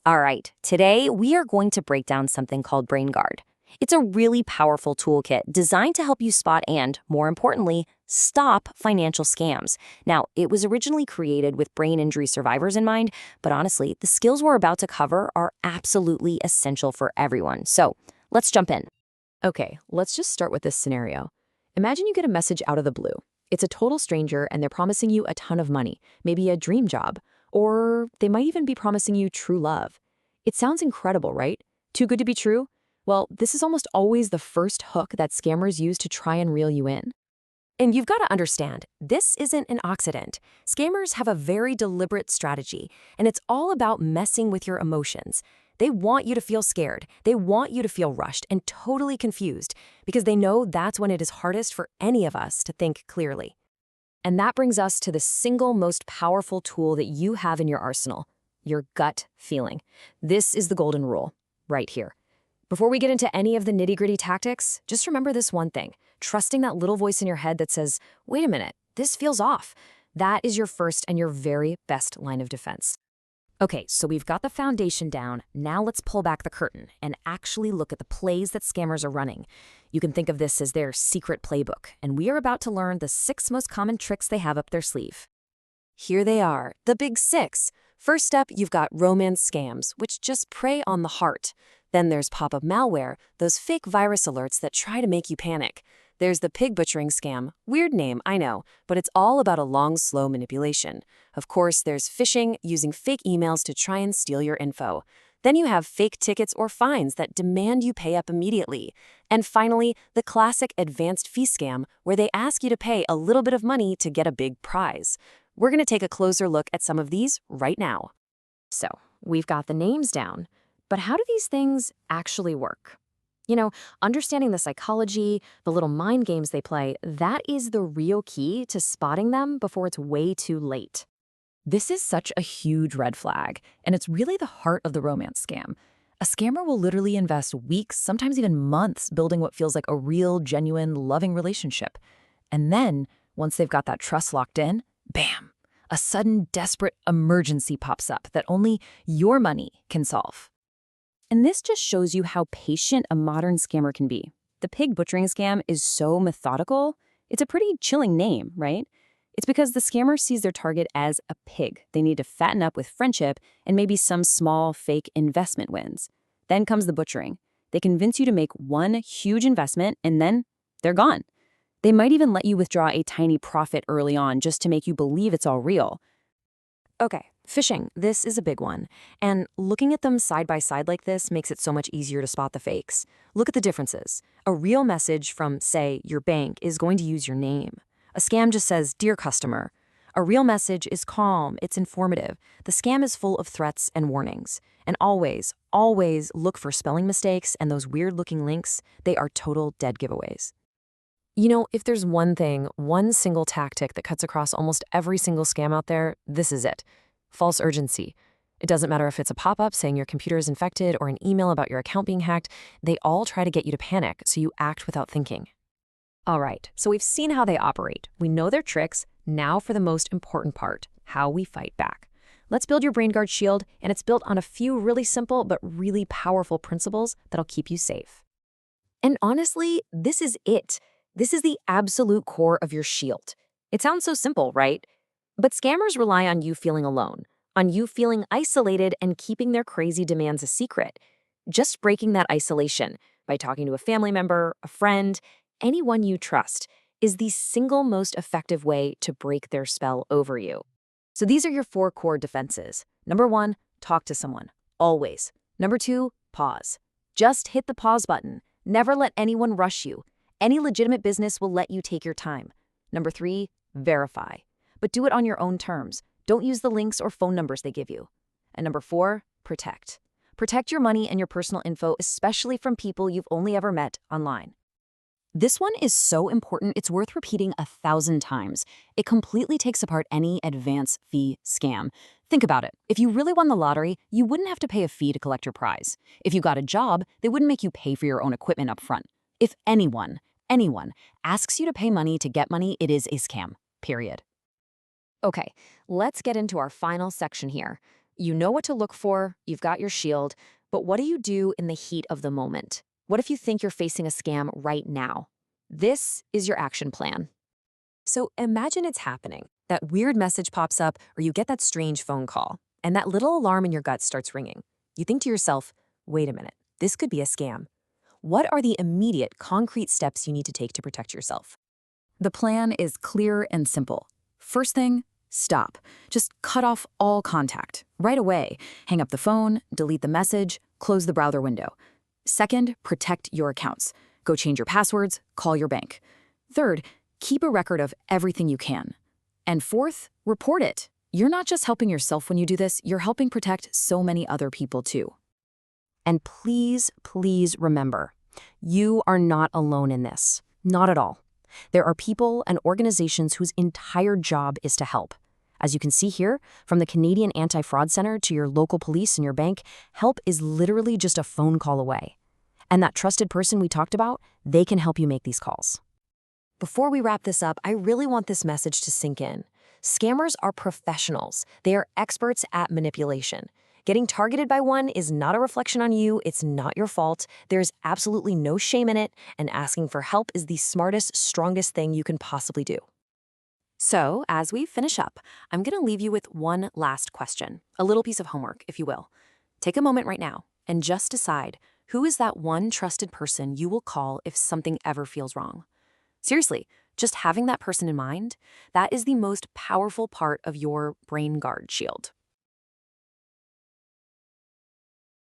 All right, today we are going to break down something called BrainGuard. It's a really powerful toolkit designed to help you spot and, more importantly, stop financial scams. Now, it was originally created with brain injury survivors in mind, but honestly, the skills we're about to cover are absolutely essential for everyone. So, let's jump in. Okay, let's just start with this scenario. Imagine you get a message out of the blue. It's a total stranger and they're promising you a ton of money, maybe a dream job, or they might even be promising you true love. It sounds incredible, right? Too good to be true? Well, this is almost always the first hook that scammers use to try and reel you in. And you've got to understand, this isn't an accident. Scammers have a very deliberate strategy, and it's all about messing with your emotions. They want you to feel scared. They want you to feel rushed and totally confused because they know that's when it is hardest for any of us to think clearly. And that brings us to the single most powerful tool that you have in your arsenal, your gut feeling. This is the golden rule, right here. Before we get into any of the nitty-gritty tactics, just remember this one thing, trusting that little voice in your head that says, wait a minute, this feels off. That is your first and your very best line of defense. Okay, so we've got the foundation down. Now let's pull back the curtain and actually look at the plays that scammers are running. You can think of this as their secret playbook, and we are about to learn the 6 most common tricks they have up their sleeve. Here they are, the big 6. First up, you've got romance scams, which just prey on the heart. Then there's pop-up malware, those fake virus alerts that try to make you panic. There's the pig butchering scam. Weird name, I know, but it's all about a long, slow manipulation. Of course, there's phishing, using fake emails to try and steal your info. Then you have fake tickets or fines that demand you pay up immediately. And finally, the classic advanced fee scam, where they ask you to pay a little bit of money to get a big prize. We're going to take a closer look at some of these right now. So, we've got the names down, but how do these things actually work? Understanding the psychology, the little mind games they play, that is the real key to spotting them before it's way too late. This is such a huge red flag, and it's really the heart of the romance scam. A scammer will literally invest weeks, sometimes even months, building what feels like a real, genuine, loving relationship. And then, once they've got that trust locked in, bam, a sudden, desperate emergency pops up that only your money can solve. And this just shows you how patient a modern scammer can be. The pig butchering scam is so methodical. It's a pretty chilling name, right? It's because the scammer sees their target as a pig. They need to fatten up with friendship and maybe some small fake investment wins. Then comes the butchering. They convince you to make one huge investment and then they're gone. They might even let you withdraw a tiny profit early on just to make you believe it's all real. Okay, phishing, this is a big one. And looking at them side by side like this makes it so much easier to spot the fakes. Look at the differences. A real message from, say, your bank is going to use your name. A scam just says, "Dear customer." A real message is calm, it's informative. The scam is full of threats and warnings. And always, always look for spelling mistakes and those weird-looking links. They are total dead giveaways. If there's one thing, one single tactic that cuts across almost every single scam out there, this is it. False urgency. It doesn't matter if it's a pop-up saying your computer is infected or an email about your account being hacked, they all try to get you to panic, so you act without thinking. All right, so we've seen how they operate. We know their tricks. Now for the most important part, how we fight back. Let's build your BrainGuard shield, and it's built on a few really simple but really powerful principles that'll keep you safe. And honestly, this is it. This is the absolute core of your shield. It sounds so simple, right? But scammers rely on you feeling alone, on you feeling isolated and keeping their crazy demands a secret. Just breaking that isolation by talking to a family member, a friend, anyone you trust is the single most effective way to break their spell over you. So these are your 4 core defenses. Number 1, talk to someone, always. Number 2, pause. Just hit the pause button. Never let anyone rush you. Any legitimate business will let you take your time. Number 3, verify. But do it on your own terms. Don't use the links or phone numbers they give you. And number 4, protect. Protect your money and your personal info, especially from people you've only ever met online. This one is so important, it's worth repeating 1,000 times. It completely takes apart any advance fee scam. Think about it. If you really won the lottery, you wouldn't have to pay a fee to collect your prize. If you got a job, they wouldn't make you pay for your own equipment up front. If anyone asks you to pay money to get money, it is a scam, period. Okay, let's get into our final section here. You know what to look for, you've got your shield, but what do you do in the heat of the moment? What if you think you're facing a scam right now? This is your action plan. So imagine it's happening. That weird message pops up, or you get that strange phone call, and that little alarm in your gut starts ringing. You think to yourself, wait a minute, this could be a scam. What are the immediate, concrete steps you need to take to protect yourself? The plan is clear and simple. First thing, stop. Just cut off all contact. Right away, hang up the phone, delete the message, close the browser window. Second, protect your accounts. Go change your passwords, call your bank. Third, keep a record of everything you can. And fourth, report it. You're not just helping yourself when you do this, you're helping protect so many other people too. And please, please remember, you are not alone in this. Not at all. There are people and organizations whose entire job is to help. As you can see here, from the Canadian Anti-Fraud Center to your local police and your bank, help is literally just a phone call away. And that trusted person we talked about, they can help you make these calls. Before we wrap this up, I really want this message to sink in. Scammers are professionals. They are experts at manipulation. Getting targeted by one is not a reflection on you. It's not your fault. There's absolutely no shame in it, and asking for help is the smartest, strongest thing you can possibly do. So, as we finish up, I'm going to leave you with one last question, a little piece of homework, if you will. Take a moment right now and just decide, who is that one trusted person you will call if something ever feels wrong? Seriously, just having that person in mind, that is the most powerful part of your BrainGuard shield.